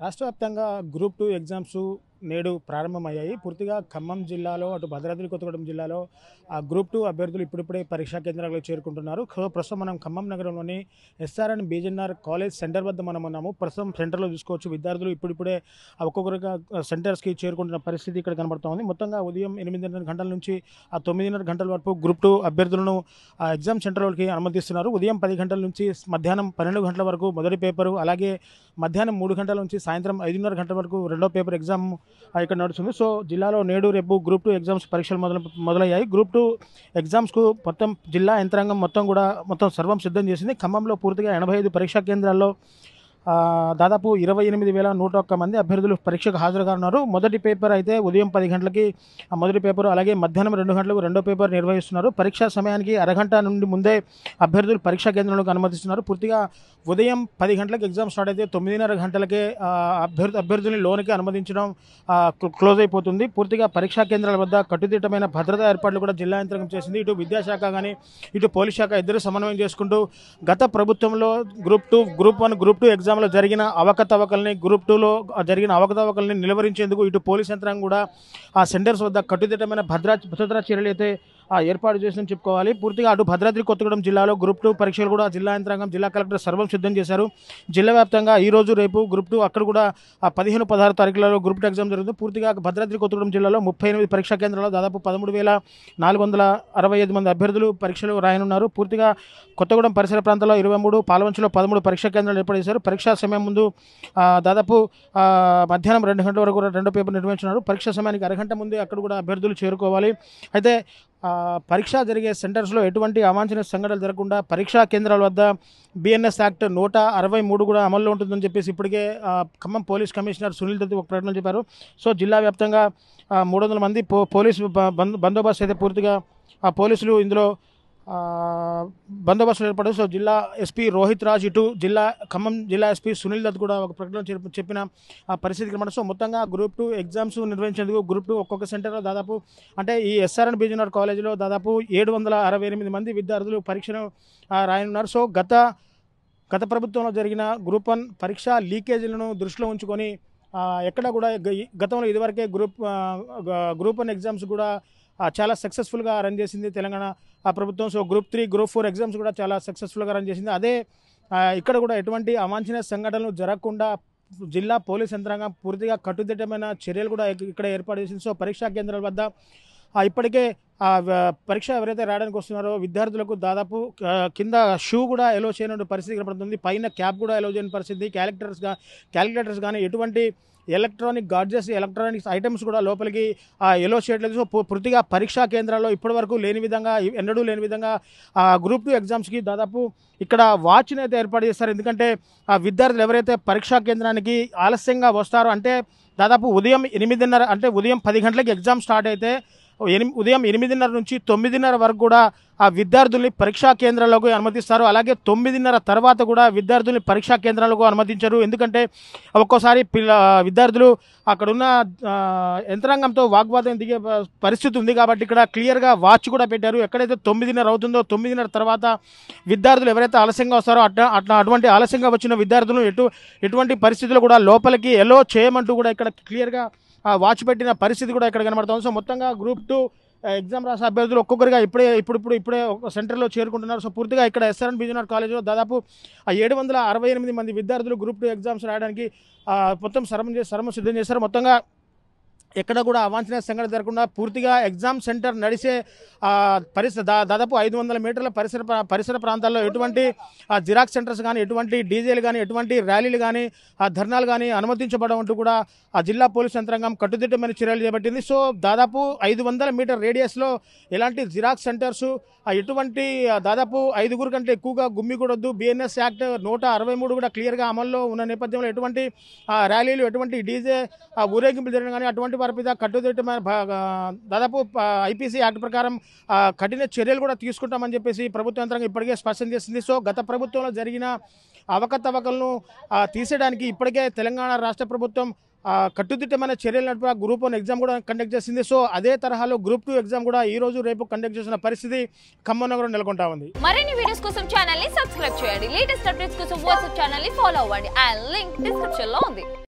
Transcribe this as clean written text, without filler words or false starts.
రాష్ట్ర వ్యాప్తంగా group 2 exams నేడు ప్రారంభమయ్యాయి. పూర్తిగా ఖమ్మం జిల్లాలో, అటు భద్రాద్రి కొత్తగూడెం జిల్లాలో గ్రూప్ 2 అభ్యర్థులు ఇప్పుడిప్పుడే పరీక్షా కేంద్రాలకు చేరుకుంటున్నారు. ప్రస్తుతం మనం ఖమ్మం నగరంలోని ఎస్ఆర్ఎన్ బీజెన్ఆర్ కాలేజ్ సెంటర్ వద్ద మనం ఉన్నాము. ప్రస్తుతం సెంటర్లో చూసుకోవచ్చు విద్యార్థులు ఇప్పుడిప్పుడే ఒక్కొక్కరుగా సెంటర్స్కి చేరుకుంటున్న పరిస్థితి ఇక్కడ కనబడుతోంది. మొత్తంగా ఉదయం 8:30 గంటల నుంచి 9:30 గంటల వరకు గ్రూప్ 2 అభ్యర్థులను ఎగ్జామ్ సెంటర్లోకి అనుమతిస్తున్నారు. ఉదయం 10 గంటల నుంచి మధ్యాహ్నం 12 గంటల వరకు మొదటి పేపరు, అలాగే మధ్యాహ్నం 3 గంటల నుంచి సాయంత్రం 5:30 గంటల వరకు రెండో పేపర్ ఎగ్జామ్ ఇక్కడ నడుస్తుంది. సో జిల్లాలో నేడు రేపు గ్రూప్ 2 ఎగ్జామ్స్ పరీక్షలు మొదలయ్యాయి. గ్రూప్ 2 ఎగ్జామ్స్కు మొత్తం జిల్లా యంత్రాంగం మొత్తం సర్వం సిద్ధం చేసింది. ఖమ్మంలో పూర్తిగా 85 పరీక్షా కేంద్రాల్లో దాదాపు 28,101 మంది అభ్యర్థులు పరీక్షకు హాజరు కానున్నారు. మొదటి పేపర్ అయితే ఉదయం 10 గంటలకి మొదటి పేపరు, అలాగే మధ్యాహ్నం 2 గంటలకు రెండో పేపర్ నిర్వహిస్తున్నారు. పరీక్షా సమయానికి అరగంట నుండి ముందే అభ్యర్థులు పరీక్షా కేంద్రంలోకి అనుమతిస్తున్నారు. పూర్తిగా ఉదయం 10 గంటలకు ఎగ్జామ్ స్టార్ట్ అయితే 9:30 గంటలకే అభ్యర్థుల్ని లోనికి అనుమతించడం క్లోజ్ అయిపోతుంది. పూర్తిగా పరీక్షా కేంద్రాల వద్ద కట్టుదిట్టమైన భద్రతా ఏర్పాట్లు కూడా జిల్లా యంత్రాంగం చేసింది. ఇటు విద్యాశాఖ కానీ ఇటు పోలీస్ శాఖ ఇద్దరు సమన్వయం చేసుకుంటూ గత ప్రభుత్వంలో గ్రూప్ 2, గ్రూప్ 1, గ్రూప్ 2 ఎగ్జామ్లో జరిగిన అవకతవకల్ని, గ్రూప్ 2లో జరిగిన అవకతవకల్ని నిలువరించేందుకు ఇటు పోలీస్ యంత్రాంగం కూడా ఆ సెంటర్స్ వద్ద కట్టుదిట్టమైన భద్రతా చర్యలు అయితే ఏర్పాటు చేసిందని చెప్పుకోవాలి. పూర్తిగా అటు భద్రాద్రి కొత్తగూడెం జిల్లాలో గ్రూప్ 2 పరీక్షలు కూడా జిల్లా యంత్రాంగం, జిల్లా కలెక్టర్ సర్వం సిద్ధం చేశారు. జిల్లా వ్యాప్తంగా ఈరోజు రేపు గ్రూప్ 2 అక్కడ కూడా 15, 16 తారీఖులలో గ్రూప్ 2 ఎగ్జామ్ జరుగుతుంది. పూర్తిగా భద్రాద్రి కొత్తగూడెం జిల్లాలో 38 పరీక్షా కేంద్రాల్లో దాదాపు 13,465 మంది అభ్యర్థులు పరీక్షలు రాయనున్నారు. పూర్తిగా కొత్తగూడెం పరిసర ప్రాంతాల్లో 23, పాలవంచలో 13 పరీక్షా కేంద్రాలు ఏర్పాటు చేశారు. పరీక్షా సమయం ముందు దాదాపు మధ్యాహ్నం 2 గంటల వరకు రెండో పేపర్ నిర్వహించున్నారు. పరీక్షా సమయానికి అరగంట ముందే అక్కడ కూడా అభ్యర్థులు చేరుకోవాలి. అయితే పరీక్ష జరిగే సెంటర్స్లో ఎటువంటి అవాంఛనీయ సంఘటనలు జరగకుండా పరీక్షా కేంద్రాల వద్ద బిఎన్ఎస్ యాక్ట్ 163 కూడా అమల్లో ఉంటుందని చెప్పేసి ఇప్పటికే ఖమ్మం పోలీస్ కమిషనర్ సునీల్ దత్ ఒక ప్రకటన చెప్పారు. సో జిల్లా వ్యాప్తంగా 300 మంది పోలీసు బందోబస్తు అయితే పూర్తిగా పోలీసులు ఇందులో బందోబస్తు ఏర్పడు. సో జిల్లా ఎస్పీ రోహిత్ రాజ్, ఇటు ఖమ్మం జిల్లా ఎస్పీ సునీల్ దత్ కూడా ఒక ప్రకటన చెప్పిన పరిస్థితి కనబడుతుంది. సో మొత్తంగా గ్రూప్ 2 ఎగ్జామ్స్ నిర్వహించేందుకు గ్రూప్ 2 ఒక్కొక్క సెంటర్లో దాదాపు అంటే ఈ ఎస్ఆర్ఎన్ బీజెన్ఆర్ కాలేజీలో దాదాపు 768 మంది విద్యార్థులు పరీక్షను రాయనున్నారు. సో గత ప్రభుత్వంలో జరిగిన గ్రూప్ 1 పరీక్ష లీకేజీలను దృష్టిలో ఉంచుకొని ఎక్కడ కూడా గతంలో ఇదివరకే గ్రూప్ 1 ఎగ్జామ్స్ కూడా చాలా సక్సెస్ఫుల్గా రన్ చేసింది తెలంగాణ ప్రభుత్వం. సో గ్రూప్ 3, గ్రూప్ 4 ఎగ్జామ్స్ కూడా చాలా సక్సెస్ఫుల్గా రన్ చేసింది. అదే ఇక్కడ కూడా ఎటువంటి అవాంఛనీయ సంఘటనలు జరగకుండా జిల్లా పోలీస్ యంత్రాంగం పూర్తిగా కట్టుదిట్టమైన చర్యలు కూడా ఇక్కడ ఏర్పాటు చేసింది. సో పరీక్షా కేంద్రాల వద్ద ఇప్పటికే పరీక్ష ఎవరైతే రాయడానికి వస్తున్నారో విద్యార్థులకు దాదాపు కింద షూ కూడా ఎలో చేయని పరిస్థితి కనబడుతుంది. పైన క్యాప్ కూడా ఎలో చేయని పరిస్థితి. క్యాలిక్యులేటర్స్ కానీ ఎటువంటి ఎలక్ట్రానిక్ గాడ్జెట్స్, ఎలక్ట్రానిక్స్ ఐటమ్స్ కూడా లోపలికి ఎలో చేయట్లేదు. సో పూర్తిగా పరీక్షా కేంద్రాల్లో ఇప్పటివరకు ఎన్నడూ లేని విధంగా గ్రూప్ 2 ఎగ్జామ్స్కి దాదాపు ఇక్కడ వాచ్ని అయితే ఏర్పాటు చేస్తారు. ఎందుకంటే విద్యార్థులు ఎవరైతే పరీక్షా కేంద్రానికి ఆలస్యంగా వస్తారో, అంటే దాదాపు ఉదయం 8:30 అంటే ఉదయం 10 గంటలకి ఎగ్జామ్ స్టార్ట్ అయితే ఉదయం 8:30 నుంచి 9:30 వరకు కూడా ఆ విద్యార్థుల్ని పరీక్షా కేంద్రాలకు అనుమతిస్తారు. అలాగే 9:30 తర్వాత కూడా విద్యార్థుల్ని పరీక్షా కేంద్రాలకు అనుమతించరు. ఎందుకంటే ఒక్కోసారి విద్యార్థులు అక్కడున్న యంత్రాంగంతో వాగ్వాదం దిగే పరిస్థితి ఉంది. కాబట్టి ఇక్కడ క్లియర్గా వాచ్ కూడా పెట్టారు. ఎక్కడైతే 9:30 అవుతుందో 9:30 తర్వాత విద్యార్థులు ఎవరైతే ఆలస్యంగా వస్తారో అటువంటి ఆలస్యంగా వచ్చిన విద్యార్థులను ఎటువంటి పరిస్థితులు కూడా లోపలికి ఎలో చేయమంటూ కూడా ఇక్కడ క్లియర్గా వాచ్ పెట్టిన పరిస్థితి కూడా ఇక్కడ కనబడుతుంది. సో మొత్తంగా గ్రూప్ 2 ఎగ్జామ్ రాసే అభ్యర్థులు ఒక్కొక్కరిగా ఇప్పుడే సెంటర్లో చేరుకుంటున్నారు. సో పూర్తిగా ఇక్కడ ఎస్ఆర్ఎన్ బీజెన్ఆర్ కాలేజీలో దాదాపు 768 మంది విద్యార్థులు గ్రూప్ 2 ఎగ్జామ్స్ రాయడానికి మొత్తం సర్వం సిద్ధం చేశారు. మొత్తంగా ఎక్కడ కూడా అవాంఛనీయ సంఘటన జరగకుండా పూర్తిగా ఎగ్జామ్ సెంటర్ నడిచే దాదాపు 500 మీటర్ల పరిసర ప్రాంతాల్లో ఎటువంటి జిరాక్స్ సెంటర్స్ కానీ, ఎటువంటి డీజేలు కానీ, ఎటువంటి ర్యాలీలు కానీ, ధర్నాలు కానీ అనుమతించబడమంటూ కూడా జిల్లా పోలీస్ యంత్రాంగం కట్టుదిట్టమైన చర్యలు చేపట్టింది. సో దాదాపు 500 మీటర్ రేడియస్లో ఎలాంటి జిరాక్స్ సెంటర్స్ ఎటువంటి దాదాపు 5గురు కంటే ఎక్కువగా గుమ్మికూడొద్దు. బిఎన్ఎస్ యాక్ట్ 163 కూడా క్లియర్గా అమల్లో ఉన్న నేపథ్యంలో ఎటువంటి ర్యాలీలు, ఎటువంటి డీజే ఊరేగింపులు జరగడం కానీ అటువంటి వారి మీద కట్టుదిట్టమైన దాదాపు ఐపీసీ యాక్ట్ ప్రకారం కఠిన చర్యలు కూడా తీసుకుంటామని చెప్పేసి ప్రభుత్వ యంత్రాంగం ఇప్పటికే స్పష్టం చేసింది. సో గత ప్రభుత్వంలో జరిగిన అవకతవకలను తీసేయడానికి ఇప్పటికే తెలంగాణ రాష్ట్ర ప్రభుత్వం కట్టుదిట్టమైన చర్యలు నడుపు గ్రూప్ 1 ఎగ్జామ్ కూడా కండక్ట్ చేసింది. సో అదే తరహాలో గ్రూప్ 2 ఎగ్జామ్ కూడా ఈ రోజు రేపు కండక్ట్ చేసిన పరిస్థితి ఖమ్మం నగరం నెలకొంటా ఉంది. మరిన్ని వీడియోస్ కోసం ఛానల్ ని సబ్స్క్రైబ్ చేయండి. లేటెస్ట్ అప్డేట్స్ కోసం వాట్సాప్ ఛానల్ ని ఫాలో అవ్వండి. ఆ లింక్ డిస్క్రిప్షన్ లో ఉంది.